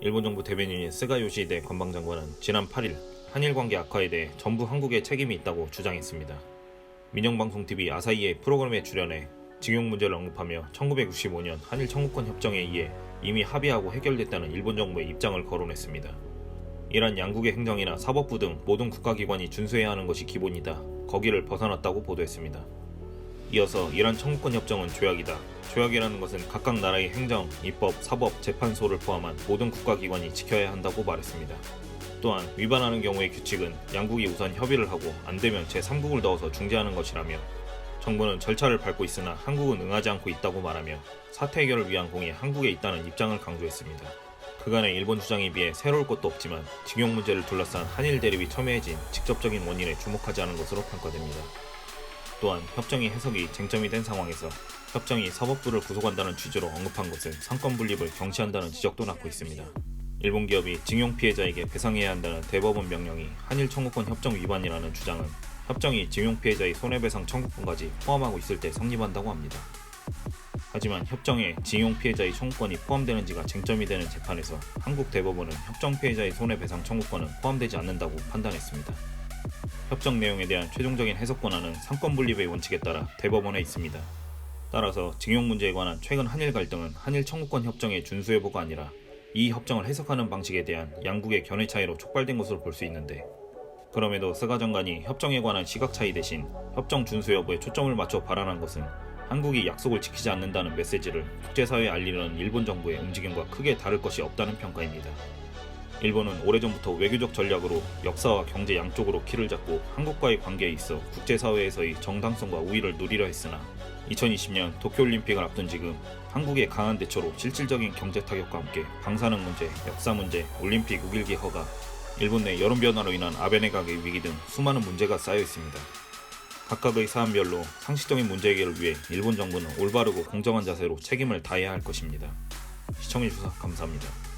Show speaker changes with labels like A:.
A: 일본 정부 대변인인 스가 요시히데 관방장관은 지난 8일 한일 관계 악화에 대해 전부 한국에 책임이 있다고 주장했습니다. 민영방송 TV 아사히의 프로그램에 출연해 징용 문제를 언급하며 1965년 한일 청구권 협정에 의해 이미 합의하고 해결됐다는 일본 정부의 입장을 거론했습니다. 이란 양국의 행정이나 사법부 등 모든 국가기관이 준수해야 하는 것이 기본이다. 거기를 벗어났다고 보도했습니다. 이어서 이란 청구권 협정은 조약이다. 조약이라는 것은 각각 나라의 행정, 입법, 사법, 재판소를 포함한 모든 국가기관이 지켜야 한다고 말했습니다. 또한 위반하는 경우의 규칙은 양국이 우선 협의를 하고 안되면 제3국을 넣어서 중재하는 것이라며 정부는 절차를 밟고 있으나 한국은 응하지 않고 있다고 말하며 사태 해결을 위한 공이 한국에 있다는 입장을 강조했습니다. 그간의 일본 주장에 비해 새로울 것도 없지만 징용 문제를 둘러싼 한일 대립이 첨예해진 직접적인 원인에 주목하지 않은 것으로 평가됩니다. 또한 협정의 해석이 쟁점이 된 상황에서 협정이 사법부를 구속한다는 취지로 언급한 것은 상권 분립을 경시한다는 지적도 낳고 있습니다. 일본 기업이 징용 피해자에게 배상해야 한다는 대법원 명령이 한일 청구권 협정 위반이라는 주장은 협정이 징용 피해자의 손해배상 청구권까지 포함하고 있을 때 성립한다고 합니다. 하지만 협정에 징용 피해자의 청구권이 포함되는지가 쟁점이 되는 재판에서 한국 대법원은 협정 피해자의 손해배상 청구권은 포함되지 않는다고 판단했습니다. 협정 내용에 대한 최종적인 해석 권한은 상권 분립의 원칙에 따라 대법원에 있습니다. 따라서 징용 문제에 관한 최근 한일 갈등은 한일 청구권 협정의 준수 여부가 아니라 이 협정을 해석하는 방식에 대한 양국의 견해 차이로 촉발된 것으로 볼 수 있는데, 그럼에도 스가 장관이 협정에 관한 시각 차이 대신 협정 준수 여부에 초점을 맞춰 발언한 것은 한국이 약속을 지키지 않는다는 메시지를 국제사회에 알리려는 일본 정부의 움직임과 크게 다를 것이 없다는 평가입니다. 일본은 오래전부터 외교적 전략으로 역사와 경제 양쪽으로 키를 잡고 한국과의 관계에 있어 국제사회에서의 정당성과 우위를 누리려 했으나 2020년 도쿄올림픽을 앞둔 지금 한국의 강한 대처로 실질적인 경제 타격과 함께 방사능 문제, 역사 문제, 올림픽 우길기 허가, 일본 내 여론 변화로 인한 아베 내각의 위기 등 수많은 문제가 쌓여 있습니다. 각각의 사안별로 상식적인 문제 해결을 위해 일본 정부는 올바르고 공정한 자세로 책임을 다해야 할 것입니다. 시청해주셔서 감사합니다.